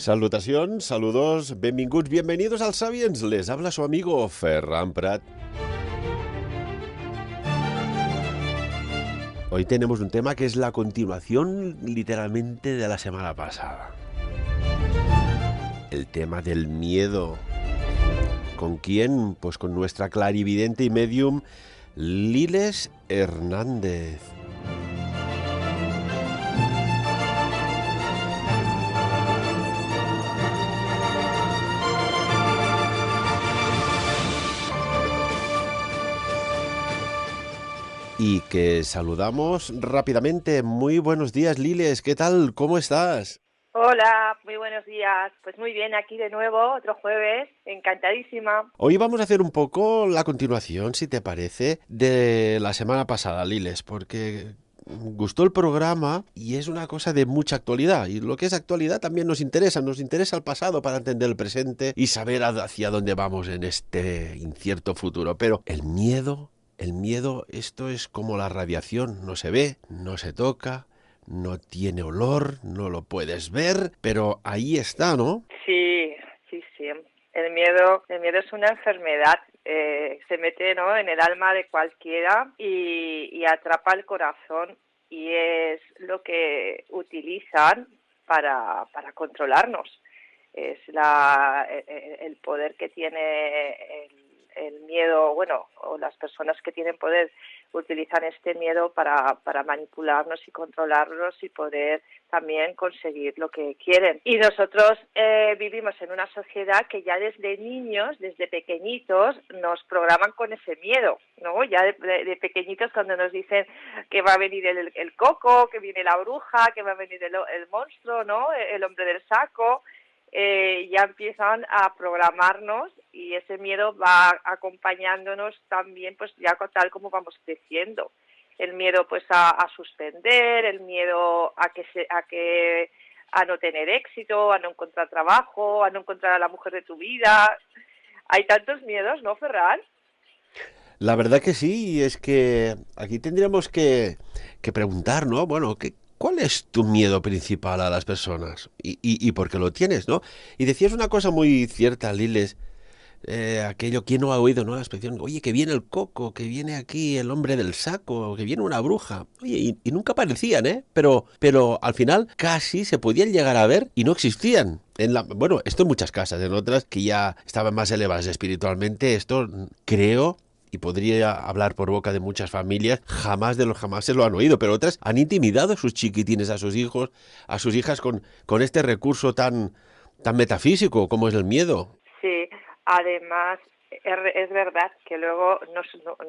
Salutacions, saludos, benvinguts, bienvenidos al Sapiens. Les habla su amigo Ferran Prat. Hoy tenemos un tema que es la continuación literalmente de la semana pasada. El tema del miedo. ¿Con quién? Pues con nuestra clarividente y medium Liles Hernández. Y que saludamos rápidamente. Muy buenos días, Liles. ¿Qué tal? ¿Cómo estás? Hola, muy buenos días. Pues muy bien, aquí de nuevo, otro jueves, encantadísima. Hoy vamos a hacer un poco la continuación, si te parece, de la semana pasada, Liles, porque gustó el programa y es una cosa de mucha actualidad. Y lo que es actualidad también nos interesa el pasado para entender el presente y saber hacia dónde vamos en este incierto futuro. Pero el miedo, esto es como la radiación, no se ve, no se toca, no tiene olor, no lo puedes ver, pero ahí está, ¿no? Sí, sí, sí. El miedo es una enfermedad. Se mete, ¿no?, en el alma de cualquiera y atrapa el corazón y es lo que utilizan para controlarnos. Es el poder que tiene el miedo, bueno, o las personas que tienen poder utilizan este miedo para manipularnos y controlarnos y poder también conseguir lo que quieren. Y nosotros vivimos en una sociedad que ya desde niños, desde pequeñitos, nos programan con ese miedo, ¿no? Ya de pequeñitos, cuando nos dicen que va a venir el coco, que viene la bruja, que va a venir el monstruo, ¿no?, el hombre del saco, ya empiezan a programarnos y ese miedo va acompañándonos también, pues ya tal como vamos creciendo. El miedo pues a suspender, el miedo a no tener éxito, a no encontrar trabajo, a no encontrar a la mujer de tu vida. Hay tantos miedos, ¿no, Ferran? La verdad que sí, y es que aquí tendríamos que preguntar, ¿no? Bueno, ¿cuál es tu miedo principal a las personas? Y por qué lo tienes, ¿no? Y decías una cosa muy cierta, Liles, aquello, ¿quién no ha oído, no? La expresión, oye, que viene el coco, que viene aquí el hombre del saco, que viene una bruja. Oye, y nunca aparecían, ¿eh? Pero al final casi se podían llegar a ver y no existían. Bueno, esto en muchas casas, en otras que ya estaban más elevadas espiritualmente, esto creo y podría hablar por boca de muchas familias, jamás de los jamás se lo han oído, pero otras han intimidado a sus chiquitines, a sus hijos, a sus hijas con este recurso tan metafísico como es el miedo. Sí, además es verdad que luego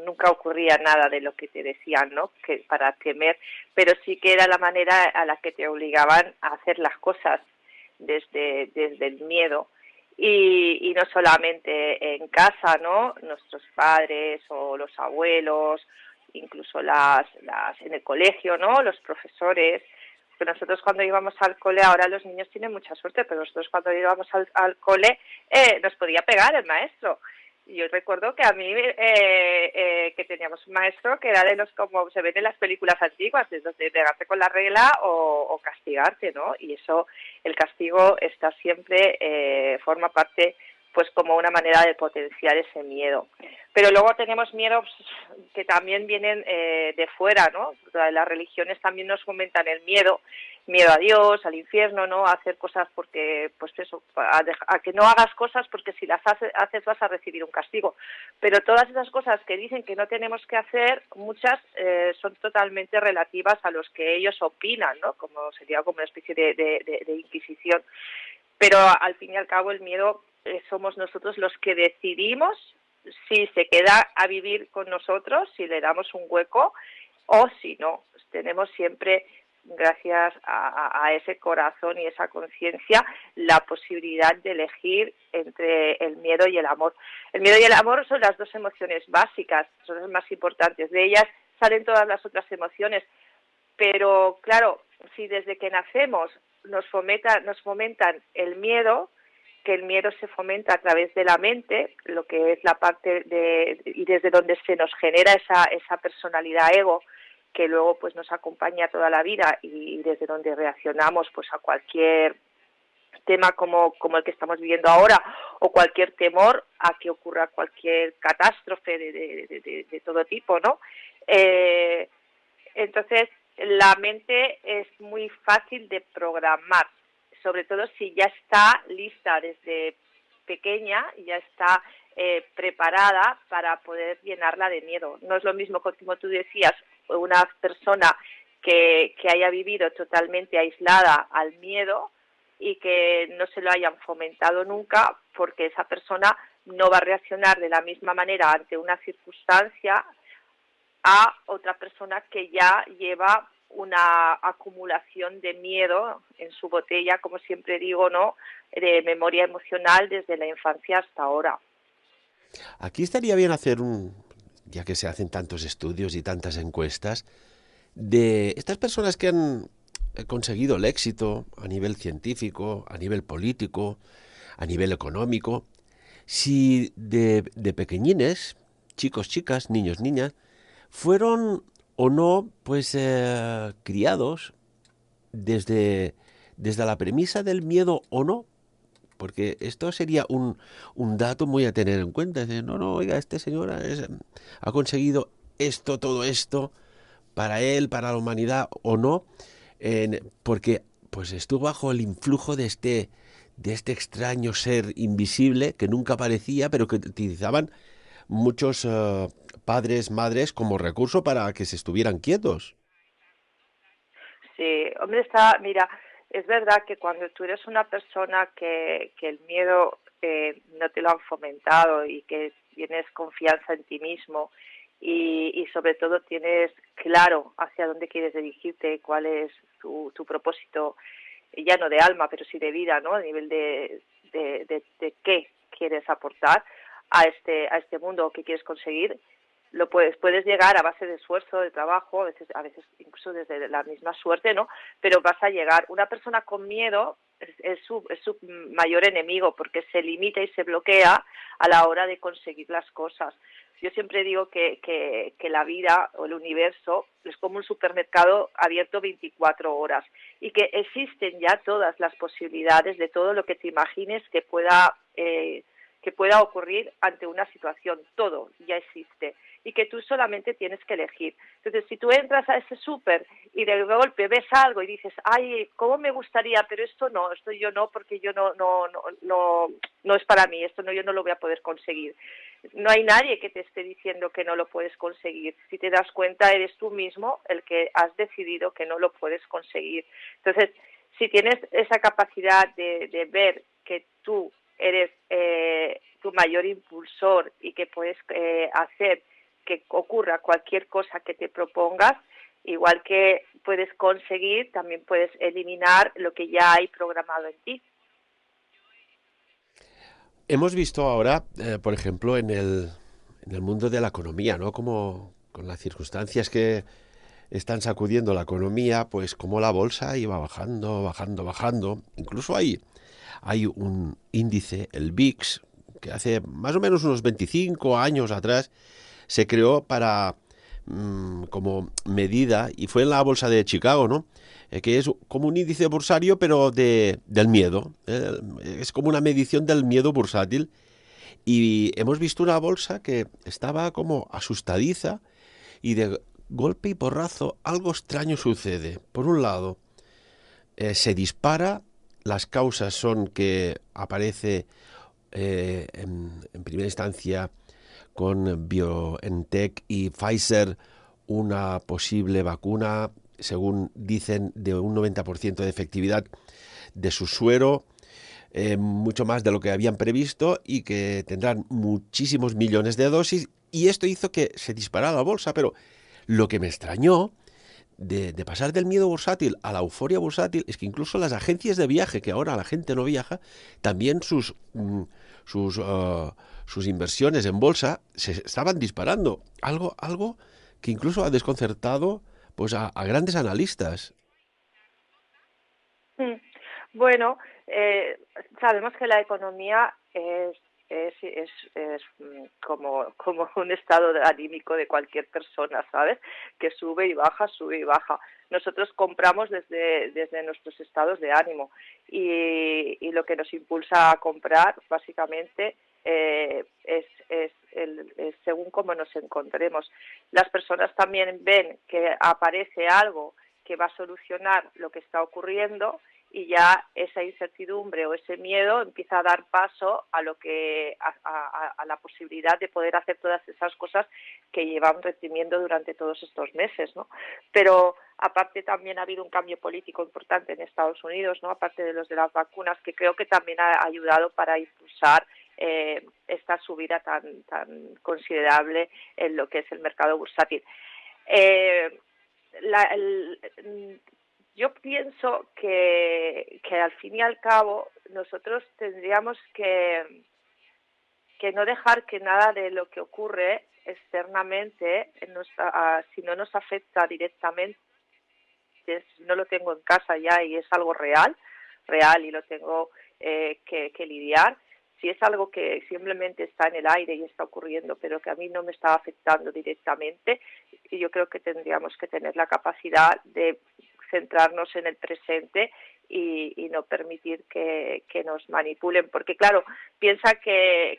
nunca ocurría nada de lo que te decían, ¿no?, que para temer, pero sí que era la manera a la que te obligaban a hacer las cosas desde el miedo. Y no solamente en casa, ¿no?, nuestros padres o los abuelos, incluso en el colegio, ¿no?, los profesores. Pero nosotros cuando íbamos al cole, ahora los niños tienen mucha suerte, pero nosotros cuando íbamos al cole nos podía pegar el maestro. Y yo recuerdo que a mí, que teníamos un maestro que era de los, como se ven en las películas antiguas, de pegarte con la regla o castigarte, ¿no? Y eso, el castigo está siempre, forma parte, pues como una manera de potenciar ese miedo. Pero luego tenemos miedos que también vienen de fuera, ¿no? Las religiones también nos fomentan el miedo a Dios, al infierno, ¿no?, a hacer cosas porque, pues eso, a que no hagas cosas porque si las haces vas a recibir un castigo. Pero todas esas cosas que dicen que no tenemos que hacer, muchas son totalmente relativas a los que ellos opinan, ¿no?, como sería como una especie de inquisición. Pero al fin y al cabo el miedo somos nosotros los que decidimos si se queda a vivir con nosotros, si le damos un hueco o si no. Tenemos siempre, gracias a ese corazón y esa conciencia, la posibilidad de elegir entre el miedo y el amor. El miedo y el amor son las dos emociones básicas, son las más importantes. De ellas salen todas las otras emociones, pero claro, si desde que nacemos nos fomentan el miedo, que el miedo se fomenta a través de la mente, lo que es la parte y desde donde se nos genera esa personalidad ego, que luego pues nos acompaña toda la vida y desde donde reaccionamos pues a cualquier tema como el que estamos viviendo ahora, o cualquier temor a que ocurra cualquier catástrofe de todo tipo, ¿no? Entonces, la mente es muy fácil de programar, sobre todo si ya está lista desde pequeña, ya está preparada para poder llenarla de miedo. No es lo mismo, como tú decías, una persona que haya vivido totalmente aislada al miedo y que no se lo hayan fomentado nunca, porque esa persona no va a reaccionar de la misma manera ante una circunstancia a otra persona que ya lleva una acumulación de miedo en su botella, como siempre digo, ¿no?, de memoria emocional desde la infancia hasta ahora. Aquí estaría bien hacer ya que se hacen tantos estudios y tantas encuestas, de estas personas que han conseguido el éxito a nivel científico, a nivel político, a nivel económico, si de pequeñines, chicos, chicas, niños, niñas, fueron o no, pues, criados desde, desde la premisa del miedo o no, porque esto sería un dato muy a tener en cuenta. Es decir, no, no, oiga, este señor ha conseguido esto, todo esto, para él, para la humanidad o no, porque pues estuvo bajo el influjo de este extraño ser invisible que nunca aparecía, pero que utilizaban muchos padres, madres como recurso para que se estuvieran quietos. Sí, hombre, mira, es verdad que cuando tú eres una persona que el miedo no te lo han fomentado y que tienes confianza en ti mismo y sobre todo tienes claro hacia dónde quieres dirigirte, cuál es tu propósito, ya no de alma, pero sí de vida, ¿no? A nivel de qué quieres aportar a este mundo, qué quieres conseguir, lo puedes llegar a base de esfuerzo, de trabajo, a veces incluso desde la misma suerte, ¿no? Pero vas a llegar. Una persona con miedo es su mayor enemigo, porque se limita y se bloquea a la hora de conseguir las cosas. Yo siempre digo que la vida o el universo es como un supermercado abierto 24 horas y que existen ya todas las posibilidades de todo lo que te imagines que pueda ocurrir ante una situación. Todo ya existe y que tú solamente tienes que elegir. Entonces, si tú entras a ese súper y de golpe ves algo y dices, ay, cómo me gustaría, pero esto yo no, porque yo no es para mí, esto no, yo no lo voy a poder conseguir. No hay nadie que te esté diciendo que no lo puedes conseguir. Si te das cuenta, eres tú mismo el que has decidido que no lo puedes conseguir. Entonces, si tienes esa capacidad de ver que tú eres tu mayor impulsor y que puedes hacer que ocurra cualquier cosa que te propongas, igual que puedes conseguir, también puedes eliminar lo que ya hay programado en ti. Hemos visto ahora, por ejemplo, en el mundo de la economía, ¿no? Como con las circunstancias que están sacudiendo la economía, pues como la bolsa iba bajando, bajando, bajando. Incluso hay un índice, el VIX, que hace más o menos unos 25 años atrás se creó para como medida, y fue en la bolsa de Chicago, ¿no? Que es como un índice bursario, pero del miedo. Es como una medición del miedo bursátil. Y hemos visto una bolsa que estaba como asustadiza y de golpe y porrazo algo extraño sucede. Por un lado, se dispara, las causas son que aparece en primera instancia con BioNTech y Pfizer una posible vacuna, según dicen, de un 90% de efectividad de su suero, mucho más de lo que habían previsto y que tendrán muchísimos millones de dosis. Y esto hizo que se disparara la bolsa, pero lo que me extrañó de pasar del miedo bursátil a la euforia bursátil es que incluso las agencias de viaje, que ahora la gente no viaja, también sus, sus inversiones en bolsa se estaban disparando. Algo que incluso ha desconcertado pues a grandes analistas. Bueno, sabemos que la economía es como un estado anímico de cualquier persona, ¿sabes? Que sube y baja, sube y baja. Nosotros compramos desde nuestros estados de ánimo y lo que nos impulsa a comprar, básicamente, es según cómo nos encontremos. Las personas también ven que aparece algo que va a solucionar lo que está ocurriendo y ya esa incertidumbre o ese miedo empieza a dar paso a lo que a la posibilidad de poder hacer todas esas cosas que llevan reprimiendo durante todos estos meses, ¿no? Pero aparte también ha habido un cambio político importante en Estados Unidos, ¿no? Aparte de los de las vacunas, que creo que también ha ayudado para impulsar esta subida tan considerable en lo que es el mercado bursátil. Yo pienso que al fin y al cabo nosotros tendríamos que no dejar que nada de lo que ocurre externamente si no nos afecta directamente, si no lo tengo en casa ya y es algo real y lo tengo que lidiar. Si es algo que simplemente está en el aire y está ocurriendo, pero que a mí no me está afectando directamente, yo creo que tendríamos que tener la capacidad de centrarnos en el presente y no permitir que nos manipulen. Porque, claro, piensa que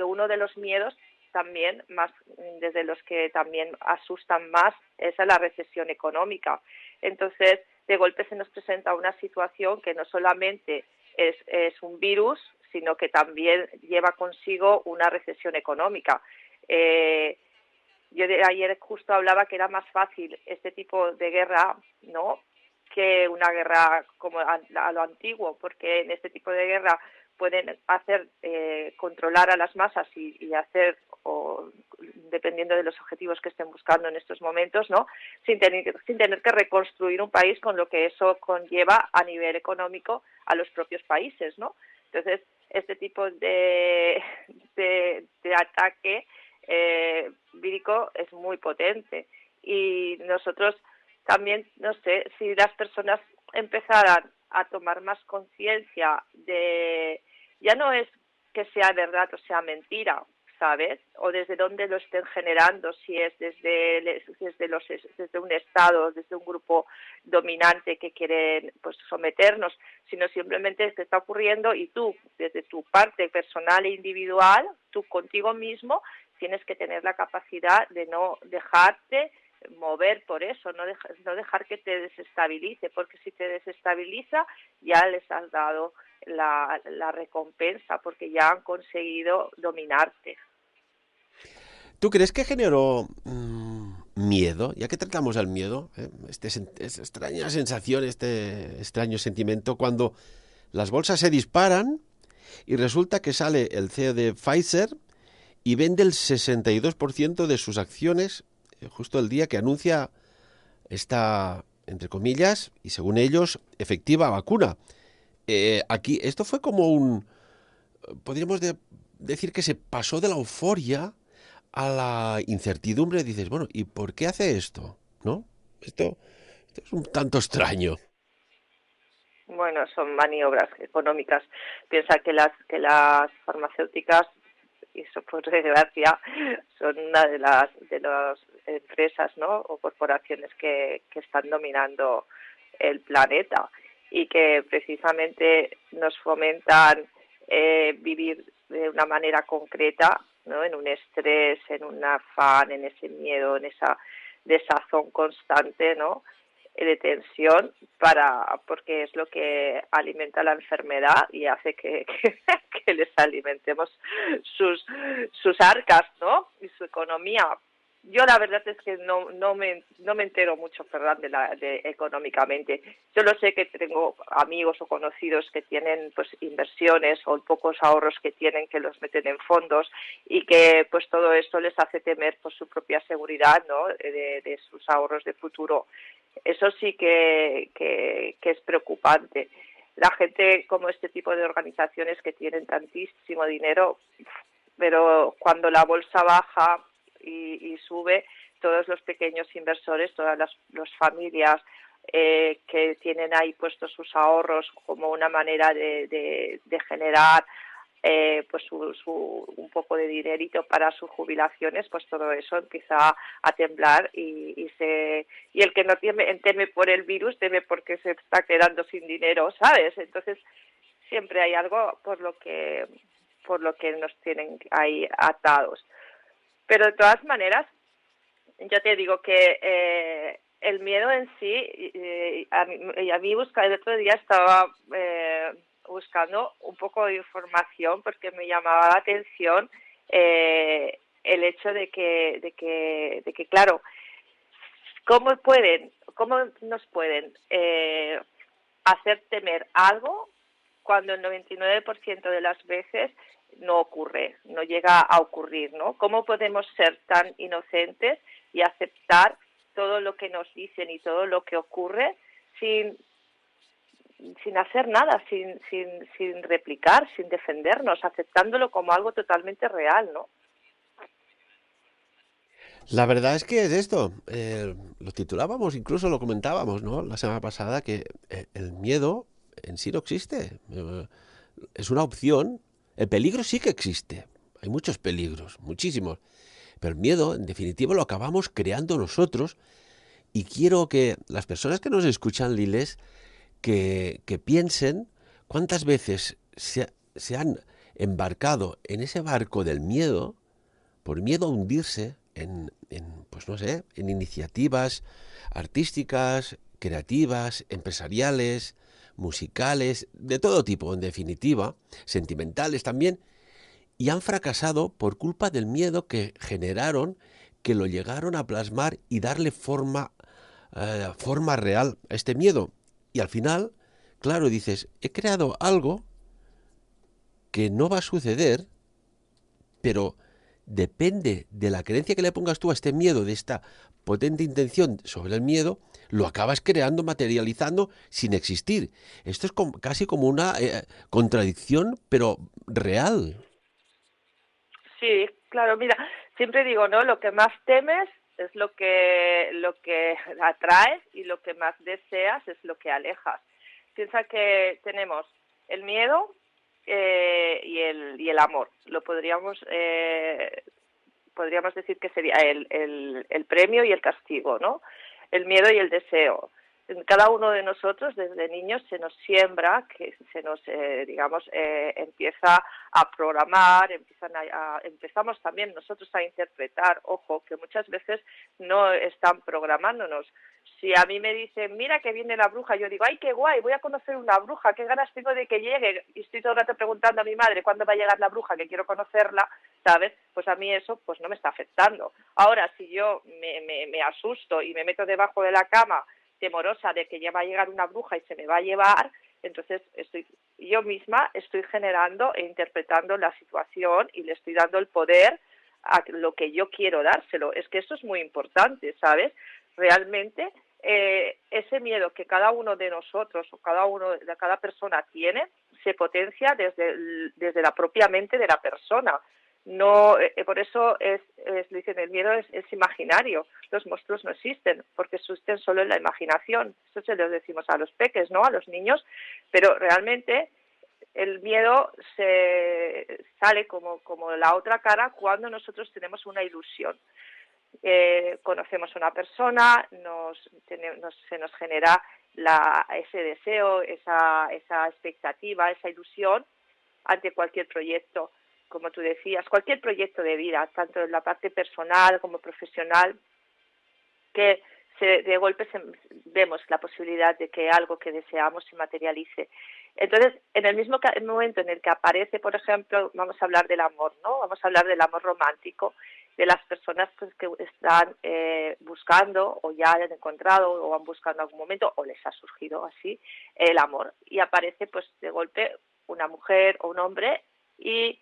uno de los miedos también, más desde los que también asustan más, es la recesión económica. Entonces, de golpe se nos presenta una situación que no solamente es un virus, sino que también lleva consigo una recesión económica. Yo ayer justo hablaba que era más fácil este tipo de guerra, ¿no?, que una guerra como a lo antiguo, porque en este tipo de guerra pueden hacer controlar a las masas y hacer, o dependiendo de los objetivos que estén buscando en estos momentos, ¿no?, sin tener que reconstruir un país, con lo que eso conlleva a nivel económico a los propios países, ¿no? Entonces, este tipo de ataque vírico es muy potente, y nosotros también, no sé, si las personas empezaran a tomar más conciencia de, ya no es que sea verdad o sea mentira, ¿sabes?, o desde dónde lo estén generando, si es desde un Estado, desde un grupo dominante que quieren, pues, someternos, sino simplemente es que está ocurriendo y tú, desde tu parte personal e individual, tú contigo mismo, tienes que tener la capacidad de no dejarte mover por eso, no dejar que te desestabilice, porque si te desestabiliza ya les has dado la recompensa, porque ya han conseguido dominarte. ¿Tú crees que generó miedo? Ya que tratamos al miedo, esta extraña sensación, este extraño sentimiento, cuando las bolsas se disparan y resulta que sale el CEO de Pfizer y vende el 62% de sus acciones justo el día que anuncia esta, entre comillas, y según ellos, efectiva vacuna. Aquí, esto fue como podríamos decir que se pasó de la euforia a la incertidumbre. Dices, bueno, ¿y por qué hace esto? ¿No? Esto es un tanto extraño. Bueno, son maniobras económicas. Piensa que las farmacéuticas, y eso por desgracia, son una de las empresas, ¿no?, o corporaciones que están dominando el planeta, y que precisamente nos fomentan vivir de una manera concreta, ¿no?, en un estrés, en un afán, en ese miedo, en esa desazón constante, ¿no?, de tensión, porque es lo que alimenta la enfermedad y hace que les alimentemos sus arcas, ¿no?, y su economía. Yo la verdad es que no me entero mucho, Ferran, de económicamente. Yo lo sé, que tengo amigos o conocidos que tienen, pues, inversiones o pocos ahorros que tienen, que los meten en fondos, y que, pues, todo esto les hace temer por su propia seguridad, ¿no?, de sus ahorros de futuro. Eso sí que es preocupante. La gente, como este tipo de organizaciones que tienen tantísimo dinero, pero cuando la bolsa baja y sube, todos los pequeños inversores, todas las familias que tienen ahí puestos sus ahorros como una manera de generar pues un poco de dinerito para sus jubilaciones, pues todo eso empieza a temblar y el que no teme por el virus teme porque se está quedando sin dinero, ¿sabes? Entonces siempre hay algo por lo que nos tienen ahí atados. Pero de todas maneras, yo te digo que el miedo en sí, a mí el otro día estaba buscando un poco de información porque me llamaba la atención el hecho de que claro, cómo nos pueden hacer temer algo cuando el 99% de las veces no ocurre, no llega a ocurrir, ¿no? ¿Cómo podemos ser tan inocentes y aceptar todo lo que nos dicen y todo lo que ocurre sin hacer nada, sin replicar, sin defendernos, aceptándolo como algo totalmente real, ¿no? La verdad es que es esto. Lo titulábamos, incluso lo comentábamos, ¿no? La semana pasada, que el miedo en sí no existe. Es una opción. El peligro sí que existe. Hay muchos peligros, muchísimos. Pero el miedo, en definitiva, lo acabamos creando nosotros. Y quiero que las personas que nos escuchan, Liles, que piensen cuántas veces se han embarcado en ese barco del miedo por miedo a hundirse pues no sé, en iniciativas artísticas, creativas, empresariales, musicales, de todo tipo, en definitiva, sentimentales también, y han fracasado por culpa del miedo que generaron, que lo llegaron a plasmar y darle forma real a este miedo. Y al final, claro, dices, he creado algo que no va a suceder, pero depende de la creencia que le pongas tú a este miedo, de esta potente intención sobre el miedo, lo acabas creando, materializando sin existir. Esto es casi como una contradicción, pero real. Sí, claro, mira, siempre digo, ¿no? Lo que más temes es lo que atraes y lo que más deseas es lo que alejas. Piensa que tenemos el miedo y el amor. Podríamos decir que sería el premio y el castigo, ¿no? El miedo y el deseo. En cada uno de nosotros, desde niños, se nos siembra, que se nos, empieza a programar, empezamos también nosotros a interpretar, ojo, que muchas veces no están programándonos. Si a mí me dicen, mira que viene la bruja, yo digo, ay, qué guay, voy a conocer una bruja, qué ganas tengo de que llegue. Y estoy todo el rato preguntando a mi madre cuándo va a llegar la bruja, que quiero conocerla, ¿sabes? Pues a mí eso pues no me está afectando. Ahora, si yo me asusto y me meto debajo de la cama temorosa de que ya va a llegar una bruja y se me va a llevar, entonces yo misma estoy generando e interpretando la situación y le estoy dando el poder a lo que yo quiero dárselo. Es que eso es muy importante, ¿sabes? Realmente ese miedo que cada uno de nosotros o cada persona tiene se potencia desde la propia mente de la persona. No, por eso dicen, el miedo es imaginario. Los monstruos no existen porque existen solo en la imaginación. Eso se lo decimos a los peques, ¿no? A los niños, pero realmente el miedo se sale como la otra cara cuando nosotros tenemos una ilusión. Conocemos a una persona, se nos genera ese deseo, esa expectativa, esa ilusión ante cualquier proyecto, como tú decías, cualquier proyecto de vida, tanto en la parte personal como profesional, que de golpe vemos la posibilidad de que algo que deseamos se materialice. Entonces, en el mismo momento en el que aparece, por ejemplo, vamos a hablar del amor, ¿no? Vamos a hablar del amor romántico, de las personas pues, que están buscando o ya han encontrado o han buscado en algún momento o les ha surgido así el amor y aparece pues de golpe una mujer o un hombre y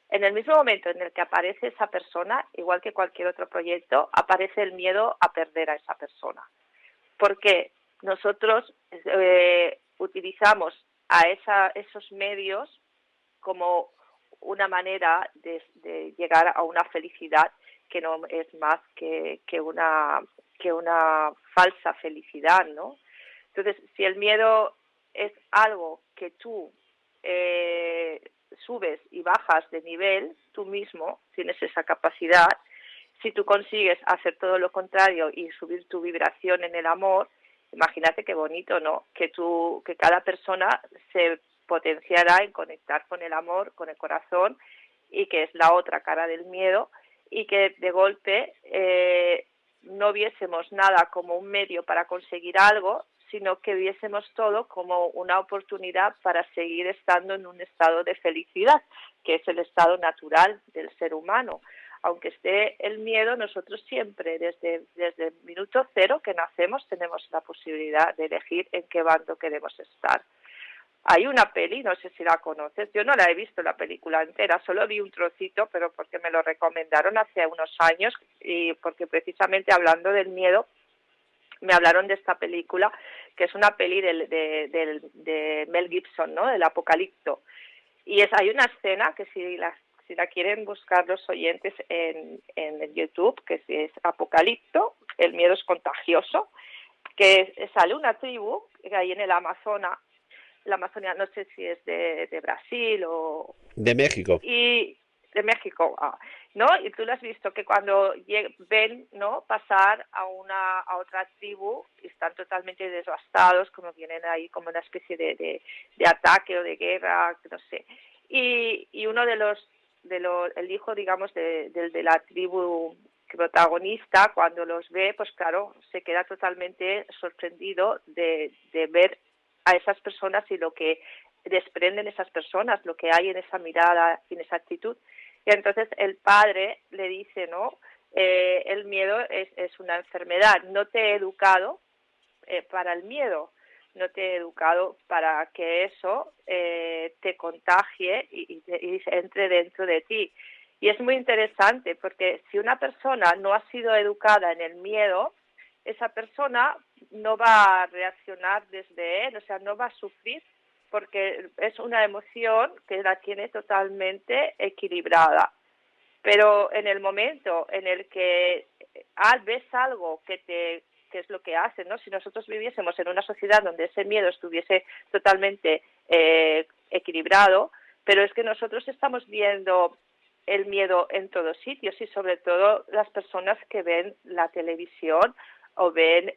en el mismo momento en el que aparece esa persona, igual que cualquier otro proyecto, aparece el miedo a perder a esa persona. Porque nosotros utilizamos a esos medios como una manera de llegar a una felicidad que no es más que una falsa felicidad, ¿no? Entonces, si el miedo es algo que tú subes y bajas de nivel, tú mismo tienes esa capacidad. Si tú consigues hacer todo lo contrario y subir tu vibración en el amor, imagínate qué bonito, ¿no? Que cada persona se potenciará en conectar con el amor, con el corazón, y que es la otra cara del miedo, y que de golpe no viésemos nada como un medio para conseguir algo, sino que viésemos todo como una oportunidad para seguir estando en un estado de felicidad, que es el estado natural del ser humano. Aunque esté el miedo, nosotros siempre, desde el minuto cero que nacemos, tenemos la posibilidad de elegir en qué bando queremos estar. Hay una peli, no sé si la conoces, yo no la he visto la película entera, solo vi un trocito, pero porque me lo recomendaron hace unos años y porque precisamente hablando del miedo, me hablaron de esta película, que es una peli de Mel Gibson, ¿no? Del Apocalipto. Y hay una escena que si la quieren buscar los oyentes en YouTube, que es Apocalipto, el miedo es contagioso, que sale una tribu que hay en el Amazonas, la Amazonia, no sé si es de Brasil o... De México. Y de México, ¿no? Y tú lo has visto, que cuando ven, ¿no?, pasar a otra tribu, y están totalmente devastados, como vienen ahí como una especie de ataque o de guerra, no sé. Y uno el hijo, digamos, de la tribu protagonista, cuando los ve, pues claro, se queda totalmente sorprendido de ver a esas personas y lo que desprenden esas personas, lo que hay en esa mirada, en esa actitud. Y entonces el padre le dice, ¿no? El miedo es una enfermedad. No te he educado para el miedo, no te he educado para que eso te contagie y entre dentro de ti. Y es muy interesante porque si una persona no ha sido educada en el miedo, esa persona no va a reaccionar desde él, o sea, no va a sufrir porque es una emoción que la tiene totalmente equilibrada. Pero en el momento en el que ves algo que es lo que hace, ¿no? Si nosotros viviésemos en una sociedad donde ese miedo estuviese totalmente equilibrado, pero es que nosotros estamos viendo el miedo en todos sitios y sobre todo las personas que ven la televisión o ven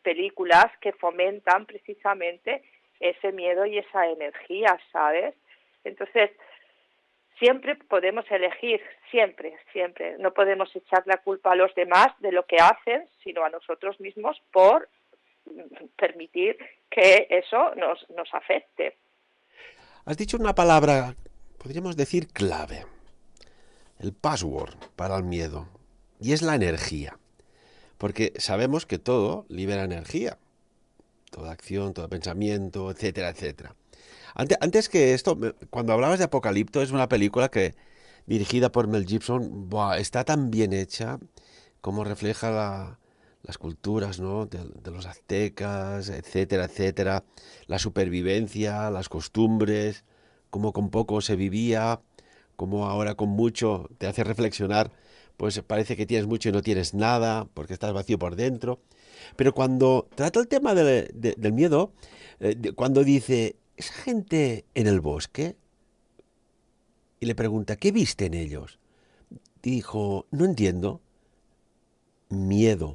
películas que fomentan precisamente ese miedo y esa energía, ¿sabes? Entonces, siempre podemos elegir, siempre. No podemos echar la culpa a los demás de lo que hacen, sino a nosotros mismos por permitir que eso nos afecte. Has dicho una palabra, podríamos decir clave, el password para el miedo, y es la energía. Porque sabemos que todo libera energía, toda acción, todo pensamiento, etcétera, etcétera. Antes que esto, cuando hablabas de Apocalipto, es una película que dirigida por Mel Gibson, está tan bien hecha como refleja las culturas, ¿no?, de los aztecas, etcétera, etcétera, la supervivencia, las costumbres, cómo con poco se vivía, cómo ahora con mucho te hace reflexionar, pues parece que tienes mucho y no tienes nada, porque estás vacío por dentro. Pero cuando trata el tema del miedo, cuando dice, esa gente en el bosque, y le pregunta, ¿qué viste en ellos? Dijo, no entiendo. Miedo,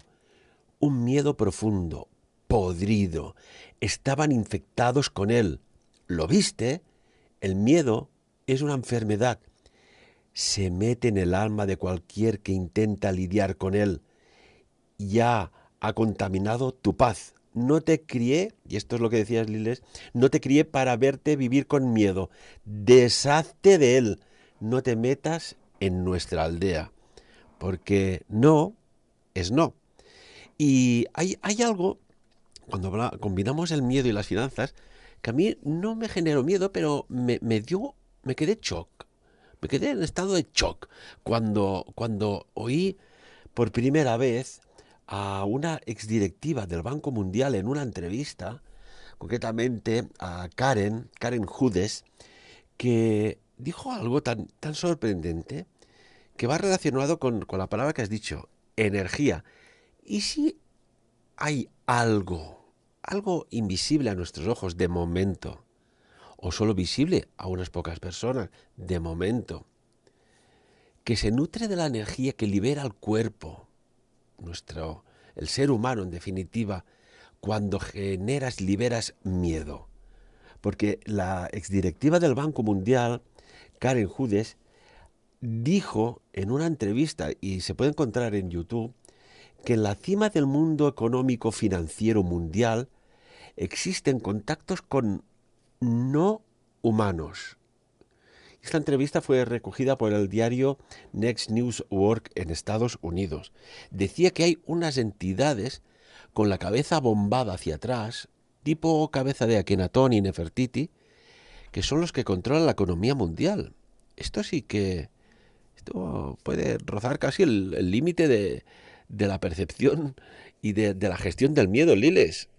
un miedo profundo, podrido. Estaban infectados con él. ¿Lo viste? El miedo es una enfermedad. Se mete en el alma de cualquier que intenta lidiar con él. Ya ha contaminado tu paz. No te crié, y esto es lo que decías, Liles, no te crié para verte vivir con miedo. Deshazte de él. No te metas en nuestra aldea. Porque no es no. Y hay algo, cuando combinamos el miedo y las finanzas, que a mí no me generó miedo, pero me quedé shock. Me quedé en estado de shock cuando oí por primera vez a una exdirectiva del Banco Mundial en una entrevista, concretamente a Karen Hudes, que dijo algo tan sorprendente que va relacionado con la palabra que has dicho, energía. ¿Y si hay algo invisible a nuestros ojos de momento, o solo visible a unas pocas personas, de momento, que se nutre de la energía que libera el cuerpo, el ser humano en definitiva, cuando liberas miedo. Porque la exdirectiva del Banco Mundial, Karen Hudes, dijo en una entrevista, y se puede encontrar en YouTube, que en la cima del mundo económico financiero mundial existen contactos con no humanos. Esta entrevista fue recogida por el diario Next News Work en Estados Unidos. Decía que hay unas entidades con la cabeza bombada hacia atrás, tipo cabeza de Akenatón y Nefertiti, que son los que controlan la economía mundial. Esto puede rozar casi el límite de la percepción y de la gestión del miedo, Liles.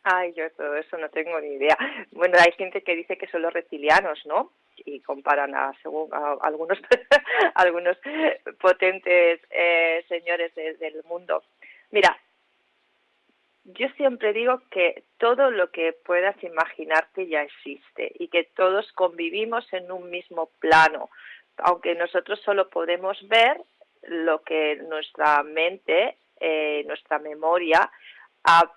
Ay, yo todo eso no tengo ni idea. Bueno, hay gente que dice que son los reptilianos, ¿no? Y comparan a algunos algunos potentes señores del mundo. Mira, yo siempre digo que todo lo que puedas imaginarte ya existe y que todos convivimos en un mismo plano, aunque nosotros solo podemos ver lo que nuestra mente, nuestra memoria ha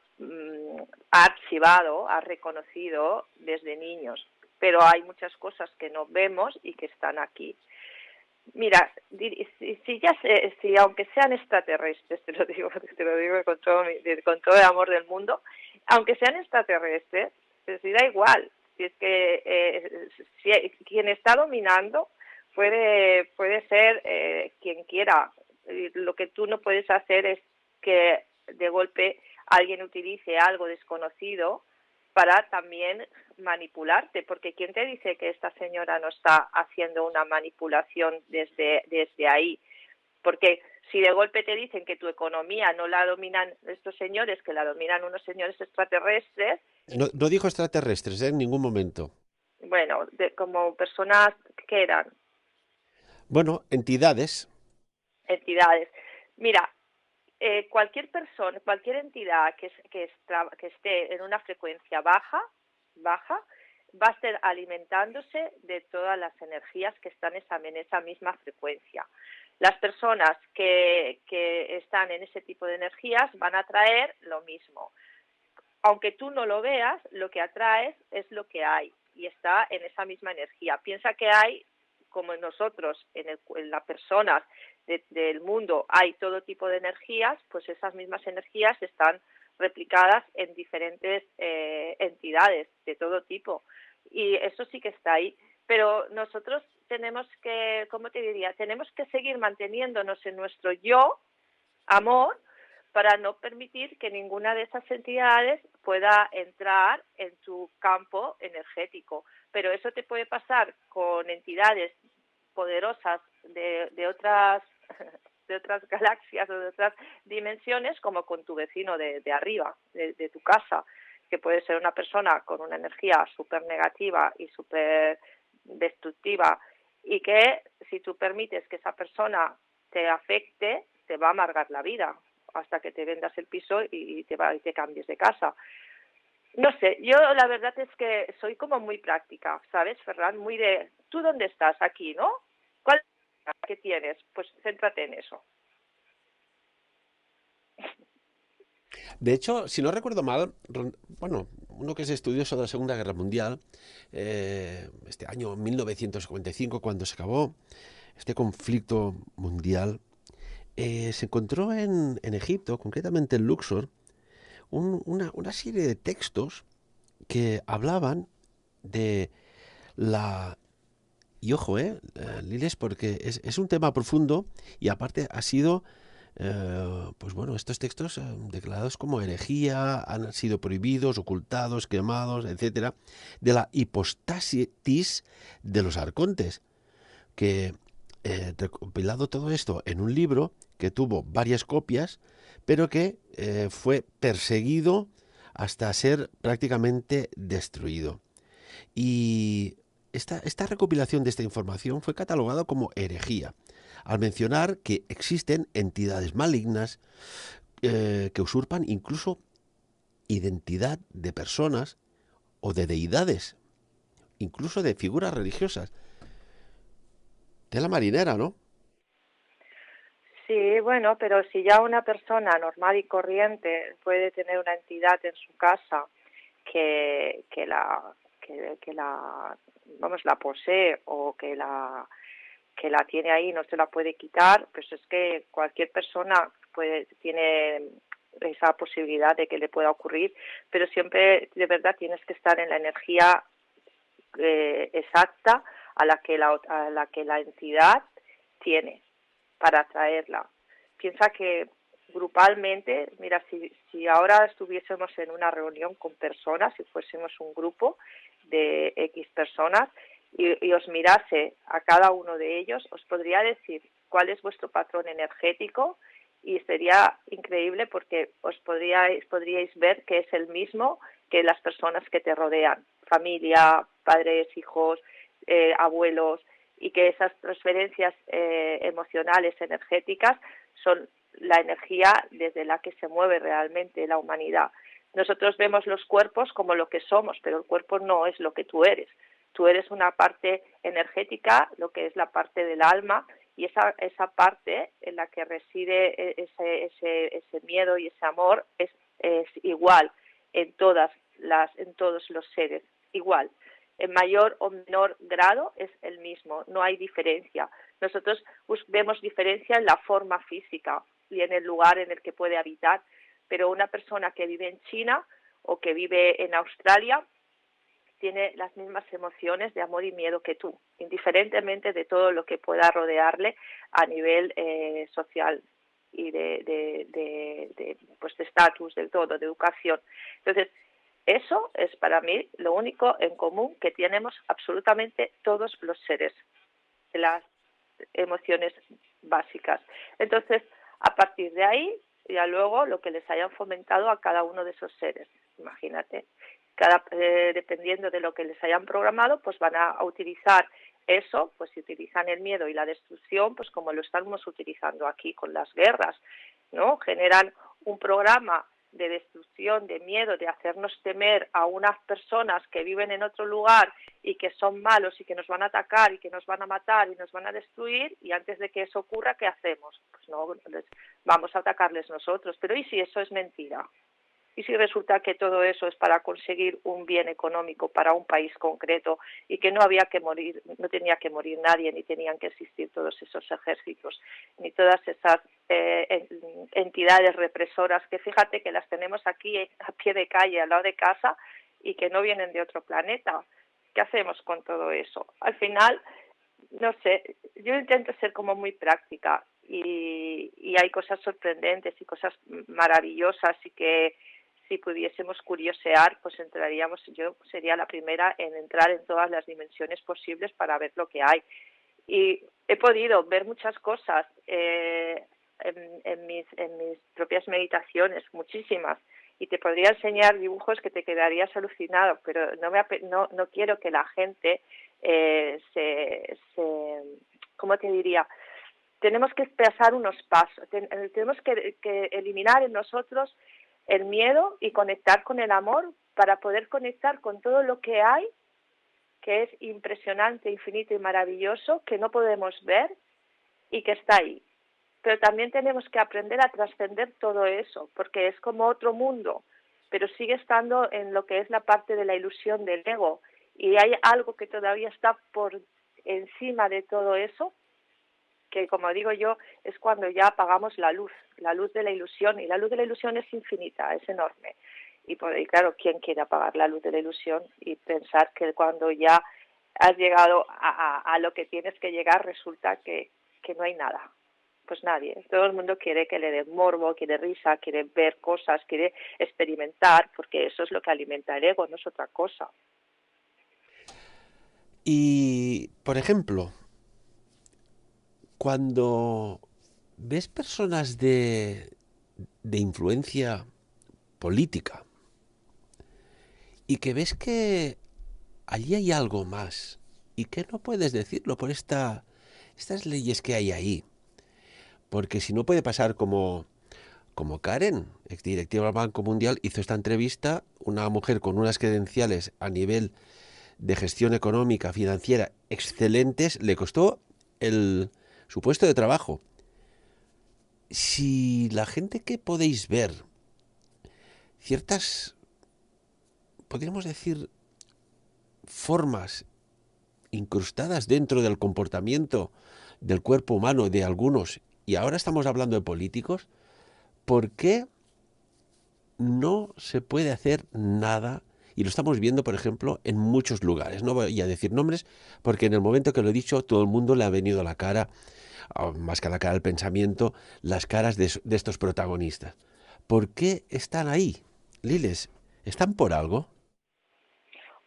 archivado, ha reconocido desde niños. Pero hay muchas cosas que no vemos y que están aquí. Mira, si aunque sean extraterrestres, te lo digo con todo el amor del mundo, aunque sean extraterrestres, pues da igual. Si es que quien está dominando puede ser quien quiera. Lo que tú no puedes hacer es que de golpe alguien utilice algo desconocido para también manipularte, porque ¿quién te dice que esta señora no está haciendo una manipulación desde ahí? Porque si de golpe te dicen que tu economía no la dominan estos señores, que la dominan unos señores extraterrestres... No dijo extraterrestres, en ningún momento. Bueno, como personas que eran... Bueno, entidades. Entidades. Mira, cualquier persona, cualquier entidad que esté en una frecuencia baja, va a estar alimentándose de todas las energías que están en esa misma frecuencia. Las personas que están en ese tipo de energías van a atraer lo mismo. Aunque tú no lo veas, lo que atraes es lo que hay y está en esa misma energía. Piensa que hay, como en nosotros, en las personas del mundo, hay todo tipo de energías, pues esas mismas energías están replicadas en diferentes entidades de todo tipo. Y eso sí que está ahí. Pero nosotros tenemos que, ¿cómo te diría? Tenemos que seguir manteniéndonos en nuestro yo, amor, para no permitir que ninguna de esas entidades pueda entrar en tu campo energético. Pero eso te puede pasar con entidades poderosas de otras galaxias o de otras dimensiones, como con tu vecino de arriba, de tu casa, que puede ser una persona con una energía súper negativa y súper destructiva, y que si tú permites que esa persona te afecte, te va a amargar la vida hasta que te vendas el piso y te cambies de casa. No sé, yo la verdad es que soy como muy práctica, ¿sabes, Ferran? Muy de, ¿tú dónde estás? Aquí, ¿no? ¿Cuál que tienes? Pues céntrate en eso. De hecho, si no recuerdo mal, bueno, uno que es estudioso de la Segunda Guerra Mundial, este año 1955, cuando se acabó este conflicto mundial, se encontró en Egipto, concretamente en Luxor, una serie de textos que hablaban de la... Y ojo, Liles, porque es un tema profundo y aparte ha sido, pues bueno, estos textos declarados como herejía, han sido prohibidos, ocultados, quemados, etcétera, de la hipostasis de los arcontes, que recopilado todo esto en un libro que tuvo varias copias, pero que fue perseguido hasta ser prácticamente destruido. Y esta recopilación de esta información fue catalogada como herejía, al mencionar que existen entidades malignas que usurpan incluso identidad de personas o de deidades. incluso de figuras religiosas. Tela marinera, ¿no? Sí, bueno, pero si ya una persona normal y corriente puede tener una entidad en su casa que la vamos la posee o que la tiene ahí y no se la puede quitar, pues es que cualquier persona tiene esa posibilidad de que le pueda ocurrir, pero siempre de verdad tienes que estar en la energía exacta a la que la entidad tiene para atraerla. Piensa que grupalmente, mira, si ahora estuviésemos en una reunión con personas, si fuésemos un grupo de X personas y os mirase a cada uno de ellos, os podría decir cuál es vuestro patrón energético y sería increíble porque podríais ver que es el mismo que las personas que te rodean, familia, padres, hijos, abuelos, y que esas transferencias emocionales, energéticas, son la energía desde la que se mueve realmente la humanidad. Nosotros vemos los cuerpos como lo que somos, pero el cuerpo no es lo que tú eres. Tú eres una parte energética, lo que es la parte del alma, y esa parte en la que reside ese miedo y ese amor es igual en todos los seres, igual. En mayor o menor grado es el mismo, no hay diferencia. Nosotros vemos diferencia en la forma física y en el lugar en el que puede habitar, pero una persona que vive en China o que vive en Australia tiene las mismas emociones de amor y miedo que tú, indiferentemente de todo lo que pueda rodearle a nivel social y pues de estatus, del todo, de educación. Entonces, eso es para mí lo único en común que tenemos absolutamente todos los seres, las emociones básicas. Entonces, a partir de ahí, ya luego lo que les hayan fomentado a cada uno de esos seres, imagínate. Dependiendo de lo que les hayan programado, pues van a utilizar eso, pues si utilizan el miedo y la destrucción, pues como lo estamos utilizando aquí con las guerras, ¿no? Generan un programa de destrucción, de miedo, de hacernos temer a unas personas que viven en otro lugar y que son malos y que nos van a atacar y que nos van a matar y nos van a destruir, y antes de que eso ocurra, ¿qué hacemos? Pues no, vamos a atacarles nosotros. Pero ¿y si eso es mentira? ¿Y si resulta que todo eso es para conseguir un bien económico para un país concreto y que no había que morir, no tenía que morir nadie, ni tenían que existir todos esos ejércitos, ni todas esas entidades represoras que fíjate que las tenemos aquí a pie de calle, al lado de casa, y que no vienen de otro planeta? ¿Qué hacemos con todo eso? Al final, no sé, yo intento ser como muy práctica y hay cosas sorprendentes y cosas maravillosas, y que si pudiésemos curiosear, pues entraríamos, yo sería la primera en entrar en todas las dimensiones posibles para ver lo que hay. Y he podido ver muchas cosas en mis propias meditaciones, muchísimas, y te podría enseñar dibujos que te quedarías alucinado, pero no quiero que la gente ¿cómo te diría? Tenemos que pasar unos pasos, tenemos que eliminar en nosotros el miedo y conectar con el amor para poder conectar con todo lo que hay, que es impresionante, infinito y maravilloso, que no podemos ver y que está ahí. Pero también tenemos que aprender a trascender todo eso, porque es como otro mundo, pero sigue estando en lo que es la parte de la ilusión del ego, y hay algo que todavía está por encima de todo eso, que, como digo yo, es cuando ya apagamos la luz de la ilusión, y la luz de la ilusión es infinita, es enorme. Y claro, ¿quién quiere apagar la luz de la ilusión y pensar que cuando ya has llegado a lo que tienes que llegar resulta que no hay nada? Pues nadie. Todo el mundo quiere que le den morbo, quiere risa, quiere ver cosas, quiere experimentar, porque eso es lo que alimenta el ego, no es otra cosa. Y, por ejemplo, cuando ves personas de influencia política y que ves que allí hay algo más y que no puedes decirlo por estas leyes que hay ahí, porque si no puede pasar como Karen, exdirectiva del Banco Mundial, hizo esta entrevista, una mujer con unas credenciales a nivel de gestión económica, financiera, excelentes, le costó su puesto de trabajo. Si la gente que podéis ver, ciertas, podríamos decir, formas incrustadas dentro del comportamiento del cuerpo humano de algunos, y ahora estamos hablando de políticos, ¿por qué no se puede hacer nada? Y lo estamos viendo, por ejemplo, en muchos lugares. No voy a decir nombres, porque en el momento que lo he dicho, todo el mundo le ha venido a la cara, más que a la cara del pensamiento, las caras de estos protagonistas. ¿Por qué están ahí? Liles, ¿están por algo?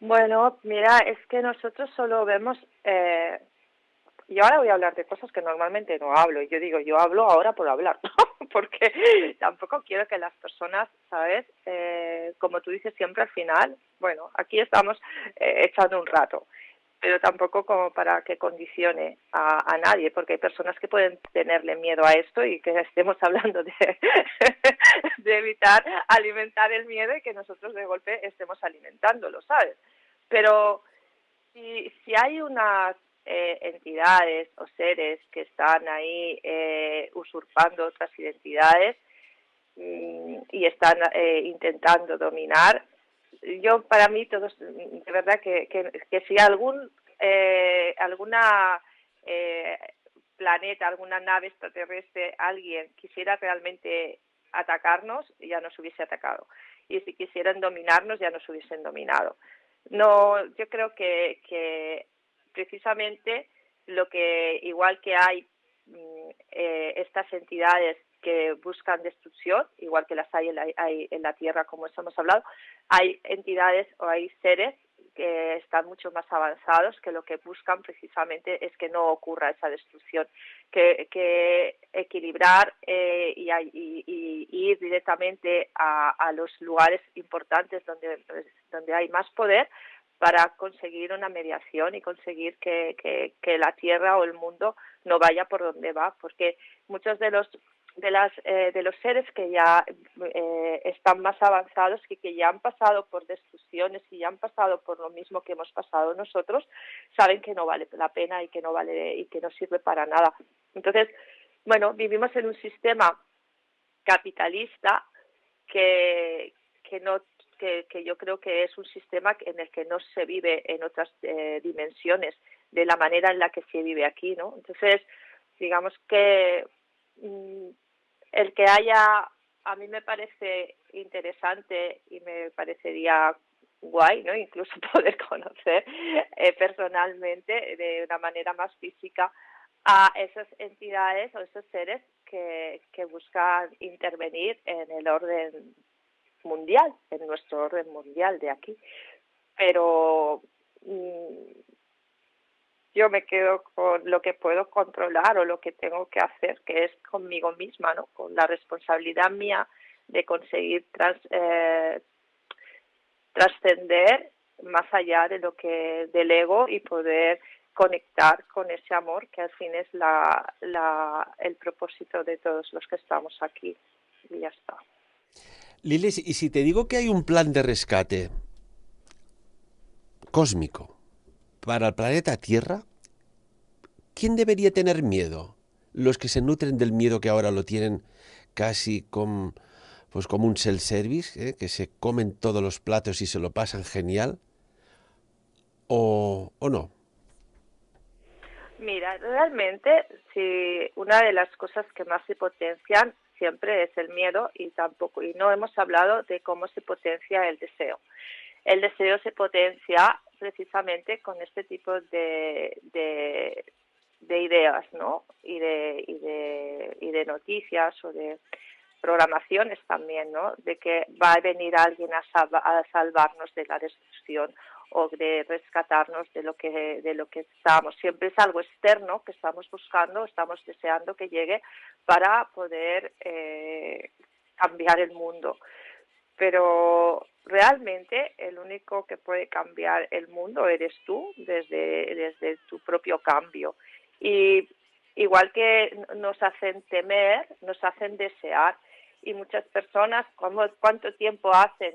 Bueno, mira, es que nosotros solo vemos, y ahora voy a hablar de cosas que normalmente no hablo, y yo digo, yo hablo ahora por hablar, ¿no? Porque tampoco quiero que las personas, ¿sabes? Como tú dices siempre al final, bueno, aquí estamos echando un rato, pero tampoco como para que condicione a nadie, porque hay personas que pueden tenerle miedo a esto y que estemos hablando de, de evitar alimentar el miedo y que nosotros de golpe estemos alimentándolo, ¿sabes? Pero si hay unas entidades o seres que están ahí usurpando otras identidades y están intentando dominar, yo para mí todos de verdad que si alguna planeta, alguna nave extraterrestre, alguien quisiera realmente atacarnos, ya nos hubiese atacado, y si quisieran dominarnos ya nos hubiesen dominado. No, yo creo que precisamente lo que, igual que hay estas entidades que buscan destrucción, igual que las hay en la Tierra, como hemos hablado, hay entidades o hay seres que están mucho más avanzados, que lo que buscan precisamente es que no ocurra esa destrucción, que equilibrar y ir directamente a los lugares importantes donde hay más poder, para conseguir una mediación y conseguir que la Tierra o el mundo no vaya por donde va, porque muchos de los seres que ya están más avanzados y que ya han pasado por destrucciones y ya han pasado por lo mismo que hemos pasado nosotros, saben que no vale la pena y que no vale y que no sirve para nada. Entonces, bueno, vivimos en un sistema capitalista que no que yo creo que es un sistema en el que no se vive en otras dimensiones de la manera en la que se vive aquí, ¿no? Entonces, digamos que el que haya, a mí me parece interesante y me parecería guay, ¿no? Incluso poder conocer personalmente de una manera más física a esas entidades o esos seres que buscan intervenir en el orden mundial, en nuestro orden mundial de aquí. Pero yo me quedo con lo que puedo controlar o lo que tengo que hacer, que es conmigo misma, ¿no? Con la responsabilidad mía de conseguir trascender más allá de lo que del ego y poder conectar con ese amor que al fin es el propósito de todos los que estamos aquí. Y ya está. Liles, y si te digo que hay un plan de rescate cósmico para el planeta Tierra, ¿quién debería tener miedo? ¿Los que se nutren del miedo, que ahora lo tienen casi pues como un self-service, que se comen todos los platos y se lo pasan genial? ¿O no? Mira, realmente, si una de las cosas que más se potencian siempre es el miedo, y no hemos hablado de cómo se potencia el deseo. El deseo se potencia precisamente con este tipo de ideas, ¿no? Y de noticias o de programaciones también, ¿no? De que va a venir alguien a salvarnos de la destrucción o de rescatarnos de lo que estamos. Siempre es algo externo que estamos buscando, estamos deseando que llegue para poder cambiar el mundo. Pero realmente el único que puede cambiar el mundo eres tú, desde tu propio cambio. Y igual que nos hacen temer, nos hacen desear. Y muchas personas, ¿cuánto tiempo hacen?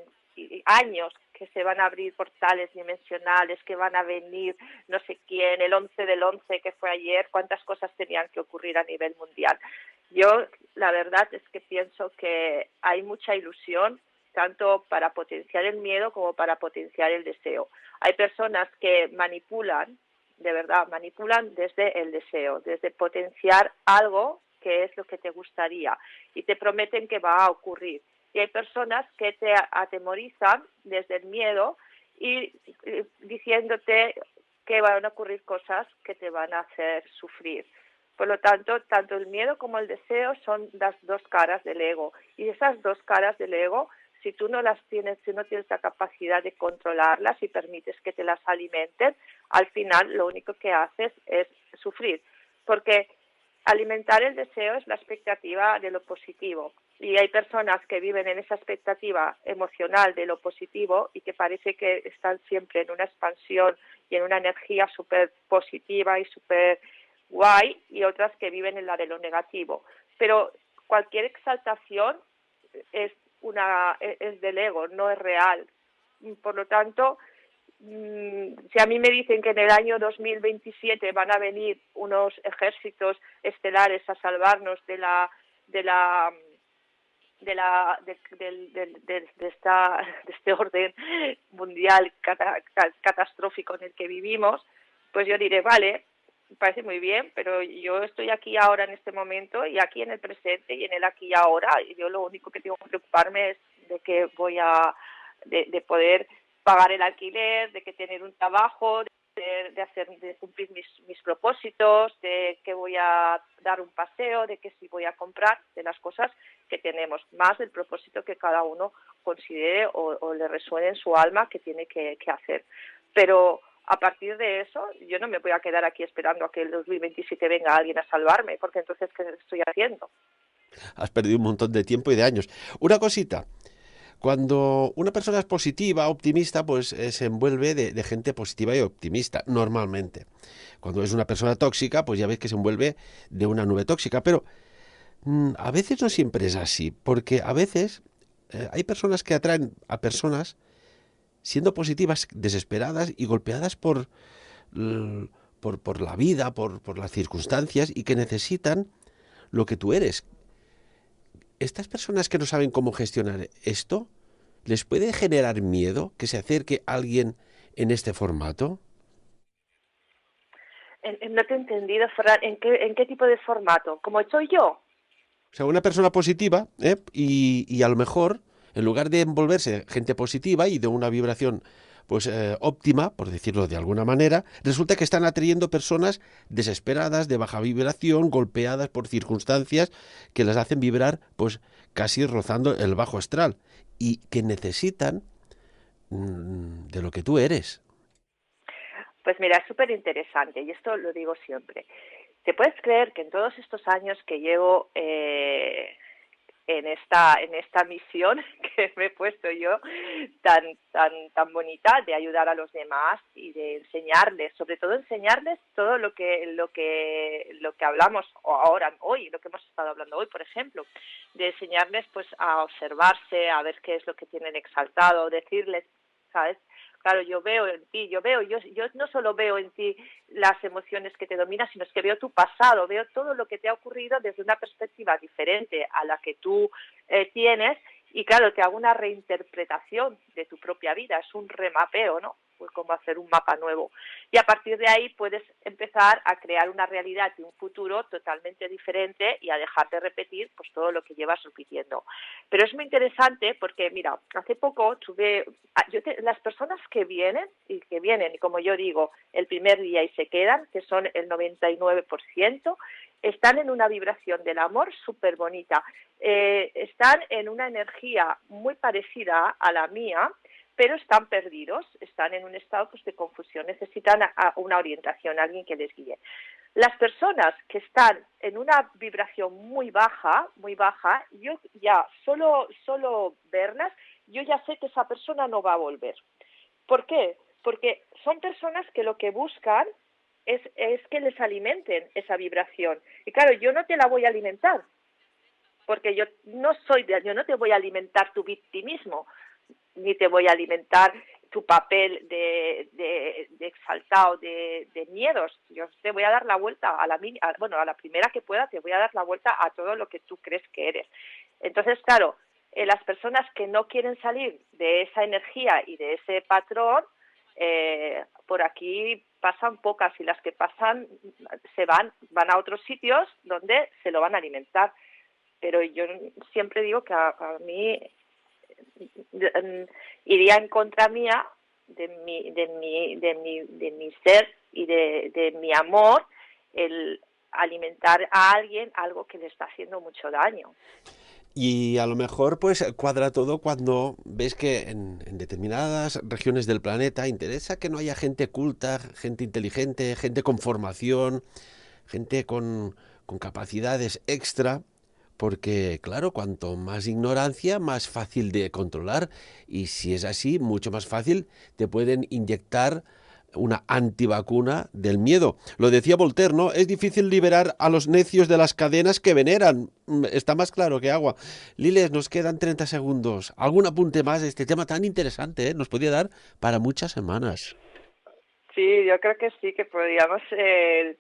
Años que se van a abrir portales dimensionales, que van a venir no sé quién, el 11 del 11 que fue ayer, cuántas cosas tenían que ocurrir a nivel mundial. Yo la verdad es que pienso que hay mucha ilusión, tanto para potenciar el miedo como para potenciar el deseo. Hay personas que manipulan, de verdad, manipulan desde el deseo, desde potenciar algo que es lo que te gustaría y te prometen que va a ocurrir. Y hay personas que te atemorizan desde el miedo y diciéndote que van a ocurrir cosas que te van a hacer sufrir. Por lo tanto, tanto el miedo como el deseo son las dos caras del ego. Y esas dos caras del ego, si tú no las tienes, si no tienes la capacidad de controlarlas y permites que te las alimenten, al final lo único que haces es sufrir. Porque alimentar el deseo es la expectativa de lo positivo. Y hay personas que viven en esa expectativa emocional de lo positivo y que parece que están siempre en una expansión y en una energía súper positiva y súper guay, y otras que viven en la de lo negativo. Pero cualquier exaltación es del ego, no es real. Por lo tanto, si a mí me dicen que en el año 2027 van a venir unos ejércitos estelares a salvarnos de este orden mundial catastrófico en el que vivimos, pues yo diré, vale, me parece muy bien, pero yo estoy aquí ahora en este momento y aquí en el presente y en el aquí y ahora, y yo lo único que tengo que preocuparme es de que de poder pagar el alquiler, de que tener un trabajo, de cumplir mis propósitos, de que voy a dar un paseo, de que si voy a comprar, de las cosas que tenemos, más del propósito que cada uno considere o le resuene en su alma que tiene que hacer. Pero a partir de eso, yo no me voy a quedar aquí esperando a que el 2027 venga alguien a salvarme, porque entonces, ¿qué estoy haciendo? Has perdido un montón de tiempo y de años. Una cosita. Cuando una persona es positiva, optimista, pues se envuelve de gente positiva y optimista, normalmente. Cuando es una persona tóxica, pues ya ves que se envuelve de una nube tóxica. Pero a veces no siempre es así, porque a veces hay personas que atraen a personas siendo positivas, desesperadas y golpeadas por la vida, por las circunstancias y que necesitan lo que tú eres. Estas personas que no saben cómo gestionar esto, ¿les puede generar miedo que se acerque alguien en este formato? No te he entendido, Ferran, ¿en qué tipo de formato? ¿Como soy yo? O sea, una persona positiva, y a lo mejor, en lugar de envolverse gente positiva y de una vibración pues óptima, por decirlo de alguna manera, resulta que están atrayendo personas desesperadas, de baja vibración, golpeadas por circunstancias que las hacen vibrar pues casi rozando el bajo astral y que necesitan de lo que tú eres. Pues mira, es súper interesante y esto lo digo siempre. ¿Te puedes creer que en todos estos años que llevo en esta misión que me he puesto yo tan bonita de ayudar a los demás y de enseñarles, sobre todo enseñarles todo lo que hablamos hoy, lo que hemos estado hablando hoy, por ejemplo, de enseñarles pues a observarse, a ver qué es lo que tienen exaltado, decirles, ¿sabes? Claro, yo veo en ti, yo no solo veo en ti las emociones que te dominan, sino es que veo tu pasado, veo todo lo que te ha ocurrido desde una perspectiva diferente a la que tú tienes, y claro, te hago una reinterpretación de tu propia vida, es un remapeo, ¿no? Pues como hacer un mapa nuevo. Y a partir de ahí puedes empezar a crear una realidad y un futuro totalmente diferente y a dejar de repetir pues todo lo que llevas repitiendo. Pero es muy interesante porque, mira, hace poco las personas que vienen, y como yo digo, el primer día y se quedan, que son el 99%, están en una vibración del amor súper bonita. Están en una energía muy parecida a la mía, pero están perdidos, están en un estado pues, de confusión, necesitan una orientación, alguien que les guíe. Las personas que están en una vibración muy baja, yo ya solo verlas, yo ya sé que esa persona no va a volver. ¿Por qué? Porque son personas que lo que buscan es que les alimenten esa vibración. Y claro, yo no te la voy a alimentar, porque yo no te voy a alimentar tu victimismo. ni te voy a alimentar tu papel de exaltado de miedos. Yo te voy a dar la vuelta a la primera que pueda, te voy a dar la vuelta a todo lo que tú crees que eres. Entonces, claro, las personas que no quieren salir de esa energía y de ese patrón, por aquí pasan pocas, y las que pasan van a otros sitios donde se lo van a alimentar. Pero yo siempre digo que a mí iría en contra mía de mi ser y de mi amor el alimentar a alguien algo que le está haciendo mucho daño. Y a lo mejor pues cuadra todo cuando ves que en determinadas regiones del planeta interesa que no haya gente culta, gente inteligente, gente con formación, gente con capacidades extra, porque claro, cuanto más ignorancia, más fácil de controlar, y si es así, mucho más fácil te pueden inyectar una antivacuna del miedo. Lo decía Voltaire, ¿no? Es difícil liberar a los necios de las cadenas que veneran. Está más claro que agua. Liles, nos quedan 30 segundos. ¿Algún apunte más de este tema tan interesante? Nos podría dar para muchas semanas. Sí, yo creo que sí, que podríamos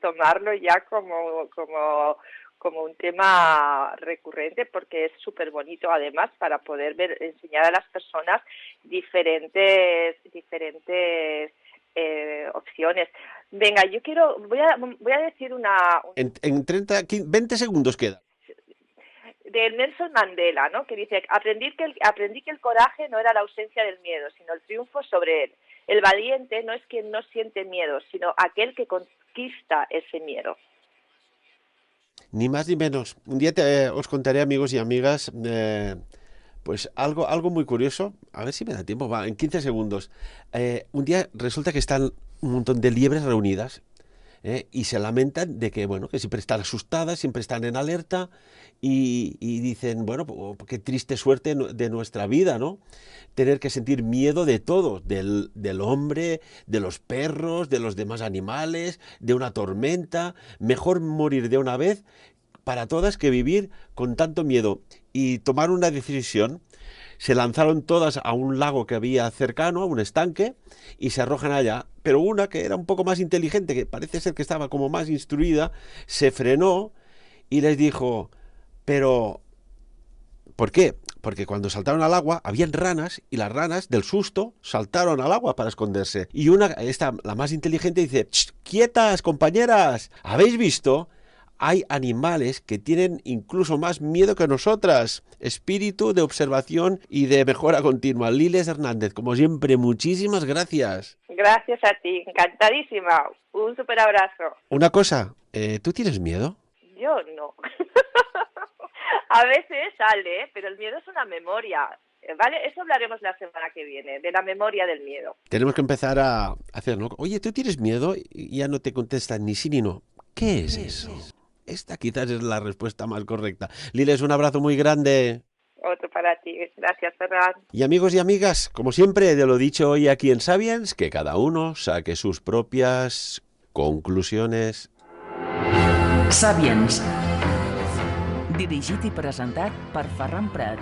tomarlo ya como un tema recurrente, porque es súper bonito, además, para poder enseñar a las personas diferentes opciones. Venga, voy a decir En 30, 15, 20 segundos queda. de Nelson Mandela, ¿no? Que dice: aprendí que el coraje no era la ausencia del miedo, sino el triunfo sobre él. El valiente no es quien no siente miedo, sino aquel que conquista ese miedo. Ni más ni menos. Un día os contaré, amigos y amigas, pues algo muy curioso. A ver si me da tiempo. Va, en 15 segundos. Un día resulta que están un montón de liebres reunidas, y se lamentan de que, bueno, que siempre están asustadas, siempre están en alerta, y dicen, bueno, qué triste suerte de nuestra vida, ¿no? Tener que sentir miedo de todo, del hombre, de los perros, de los demás animales, de una tormenta. Mejor morir de una vez para todas que vivir con tanto miedo. Y tomar una decisión. Se lanzaron todas a un lago que había cercano, a un estanque, y se arrojan allá. Pero una, que era un poco más inteligente, que parece ser que estaba como más instruida, se frenó y les dijo, pero ¿por qué? Porque cuando saltaron al agua habían ranas, y las ranas del susto saltaron al agua para esconderse. Y la más inteligente, dice, quietas, compañeras, ¿habéis visto? Hay animales que tienen incluso más miedo que nosotras. Espíritu de observación y de mejora continua. Liles Hernández, como siempre, muchísimas gracias. Gracias a ti, encantadísima. Un súper abrazo. Una cosa, ¿tú tienes miedo? Yo no. A veces sale, pero el miedo es una memoria. ¿Vale? Eso hablaremos la semana que viene, de la memoria del miedo. Tenemos que empezar a hacerlo. Oye, ¿tú tienes miedo? Y ya no te contestan ni sí ni no. ¿Qué es eso? Esta quizás es la respuesta más correcta. Liles, un abrazo muy grande. Otro para ti. Gracias, Ferran. Y amigos y amigas, como siempre, de lo dicho hoy aquí en Sapiens, que cada uno saque sus propias conclusiones. Sapiens. Dirigit i presentat per Ferran Prat.